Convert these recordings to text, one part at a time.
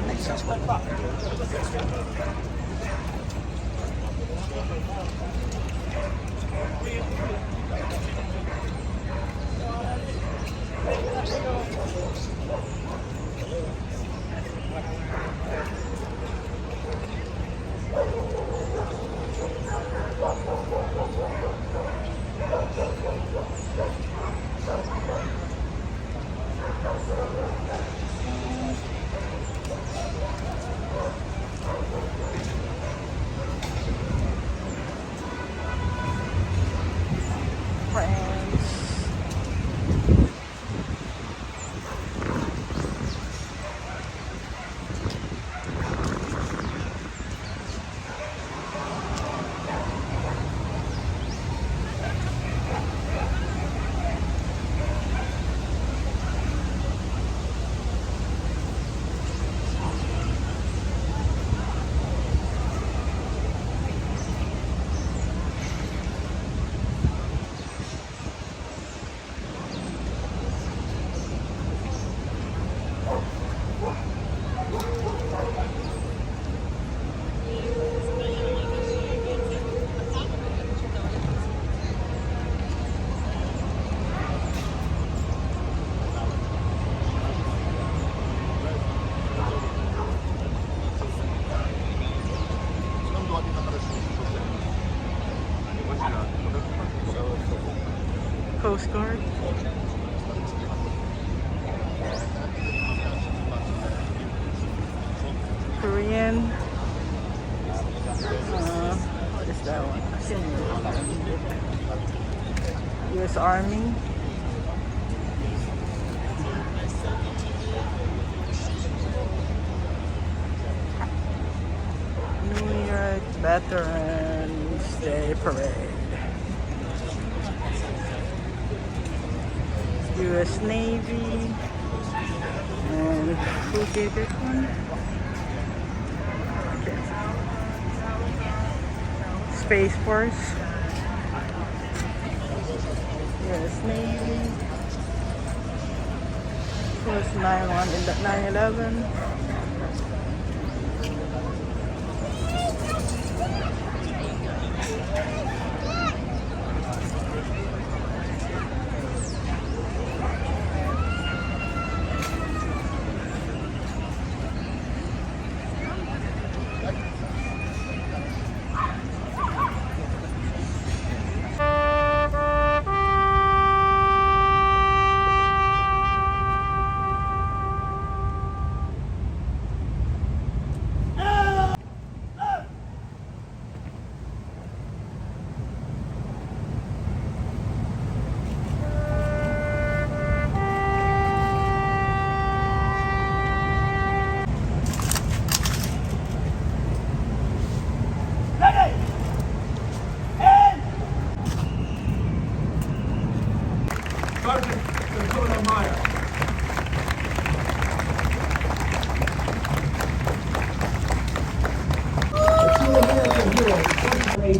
Next suspect. Coast Guard. Korean. What is that one? US Army. New York Veterans Day Parade. US Navy. And who gave this one? Okay. Space Force. US Navy. Was 9/11.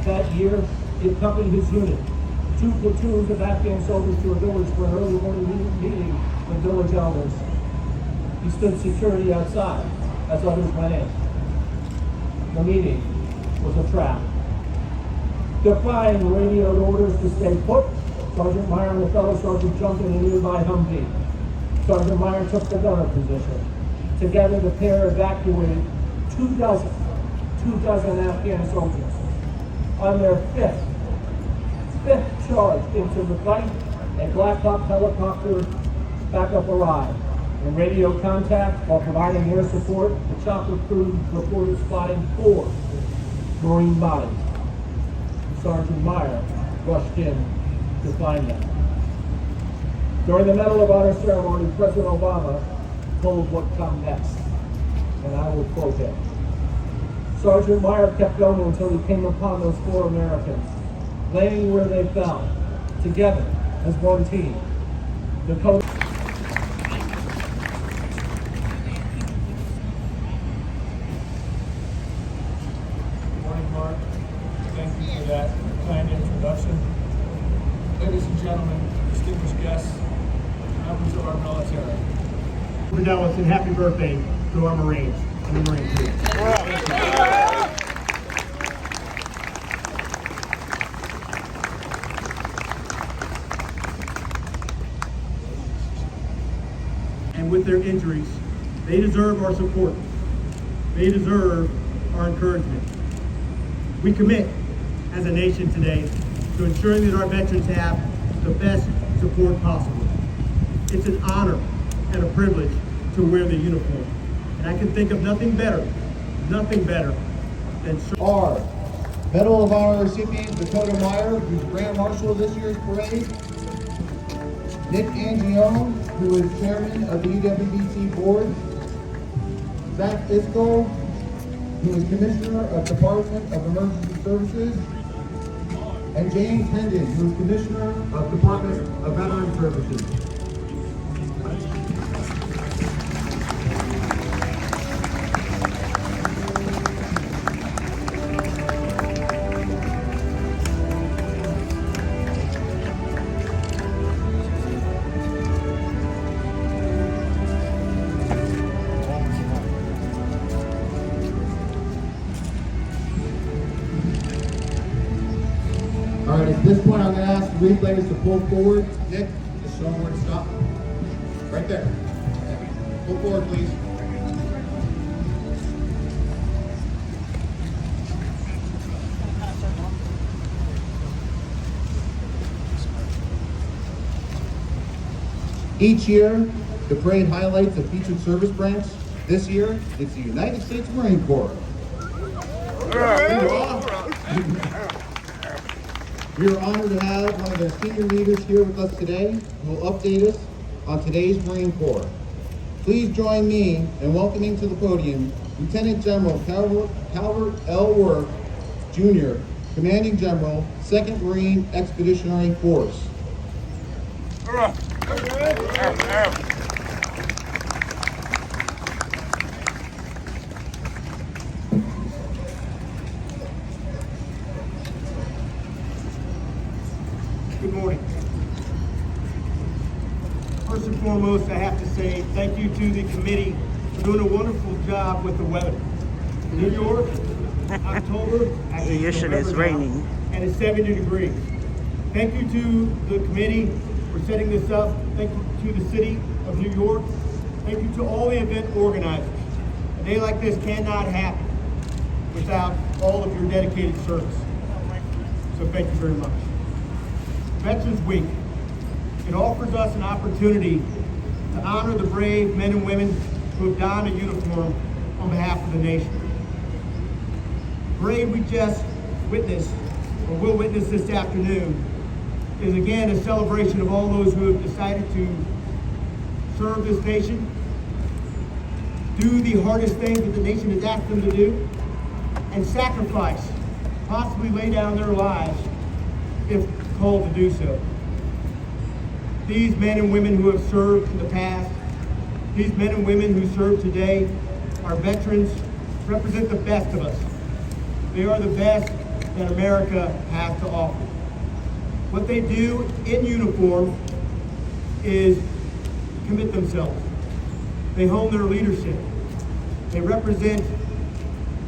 That year, he accompanied his unit, 2 platoons of Afghan soldiers to a village for an early morning meeting with village elders. He stood security outside as others went in. The meeting was a trap. Defying radioed orders to stay put, Sergeant Meyer and a fellow sergeant jumped in a nearby Humvee. Sergeant Meyer took the gunner position. Together, the pair evacuated 24 Afghan soldiers. On their fifth charge into the fight, a Black Hawk helicopter backup arrived. In radio contact, while providing air support, the chopper crew reported spotting 4 Marine bodies. Sergeant Meyer rushed in to find them. During the Medal of Honor ceremony, President Obama told what come next, and I will quote him. Sergeant Meyer kept going until he came upon those 4 Americans, laying where they fell, together as one team. The coach. Good morning, Mark. Thank you for that kind introduction. Ladies and gentlemen, distinguished guests, members of our military. We're done with, and happy birthday to our Marines and the Marine Corps. And with their injuries, they deserve our support. They deserve our encouragement. We commit as a nation today to ensuring that our veterans have the best support possible. It's an honor and a privilege to wear the uniform. And I can think of nothing better than Our Medal of Honor recipient, Dakota Meyer, who's Grand Marshal of this year's parade. Nick Angione, who is Chairman of the EWBC Board. Zach Isco, who is Commissioner of Department of Emergency Services. And James Hendon, who is Commissioner of Department of Veteran Services. All right, at this point, I'm going to ask the relays to pull forward. Nick, just show them where to stop. Right there. Pull forward, please. Each year, the parade highlights a featured service branch. This year, it's the United States Marine Corps. We are honored to have one of their senior leaders here with us today who will update us on today's Marine Corps. Please join me in welcoming to the podium Lieutenant General Calvert L. Worth, Jr., Commanding General, 2nd Marine Expeditionary Force. Good morning. First and foremost, I have to say thank you to the committee for doing a wonderful job with the weather. New York, October, actually Usually it's November now, raining. and it's 70 degrees. Thank you to the committee for setting this up. Thank you to the city of New York. Thank you to all the event organizers. A day like this cannot happen without all of your dedicated service. So thank you very much. Veterans Week. It offers us an opportunity to honor the brave men and women who have donned a uniform on behalf of the nation. The parade we just witnessed, or will witness this afternoon, is again a celebration of all those who have decided to serve this nation, do the hardest things that the nation has asked them to do, and sacrifice, possibly lay down their lives if called to do so. These men and women who have served in the past, these men and women who serve today, our veterans, represent the best of us. They are the best that America has to offer. What they do in uniform is commit themselves. They hone their leadership. They represent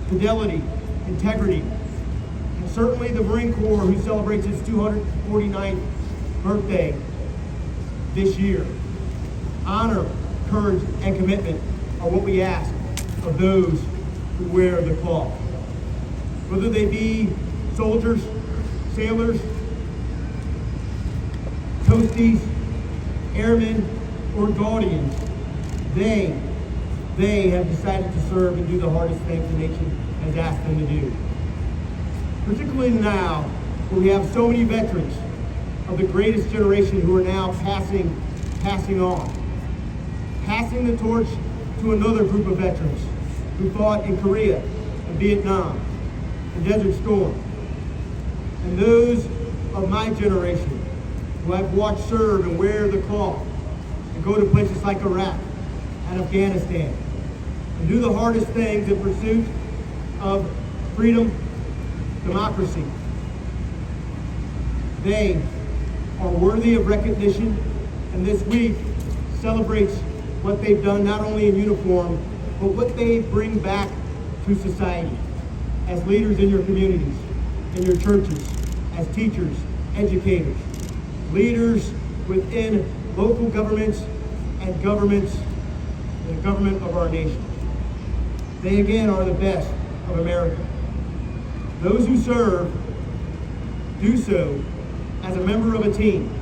fidelity, integrity, and certainly the Marine Corps, who celebrates its 249th birthday this year. Honor, courage, and commitment are what we ask of those who wear the cloth. Whether they be soldiers, sailors, toasties, airmen, or guardians, they have decided to serve and do the hardest things the nation has asked them to do. Particularly now, where we have so many veterans of the greatest generation who are now passing on. Passing the torch to another group of veterans who fought in Korea and Vietnam and Desert Storm. And those of my generation who I've watched serve and wear the cloth and go to places like Iraq and Afghanistan and do the hardest things in pursuit of freedom, democracy. They are worthy of recognition, and this week celebrates what they've done not only in uniform, but what they bring back to society as leaders in your communities, in your churches, as teachers, educators, leaders within local governments and governments, the government of our nation. They again are the best of America. Those who serve do so as a member of a team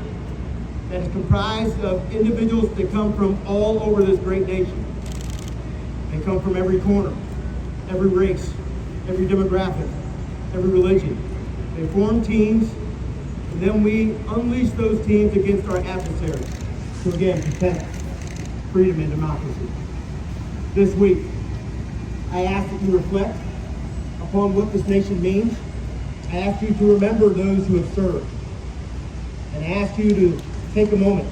that is comprised of individuals that come from all over this great nation. They come from every corner, every race, every demographic, every religion. They form teams, and then we unleash those teams against our adversaries to again protect freedom and democracy. This week, I ask that you reflect upon what this nation means. I ask you to remember those who have served. And I ask you to take a moment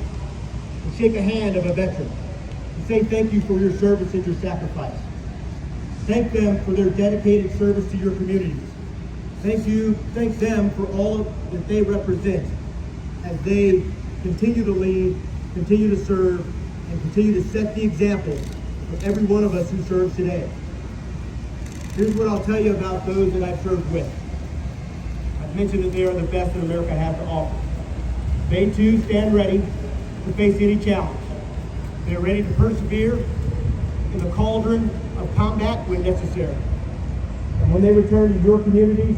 and shake a hand of a veteran and say thank you for your service and your sacrifice. Thank them for their dedicated service to your communities. Thank them for all that they represent as they continue to lead, continue to serve, and continue to set the example for every one of us who serves today. Here's what I'll tell you about those that I've served with. I've mentioned that they are the best that America has to offer. They too stand ready to face any challenge. They're ready to persevere in the cauldron of combat when necessary. And when they return to your communities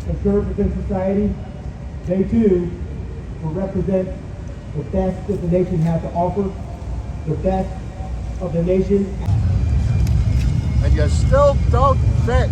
and serve within society, they too will represent the best that the nation has to offer, the best of the nation. And you still don't fit.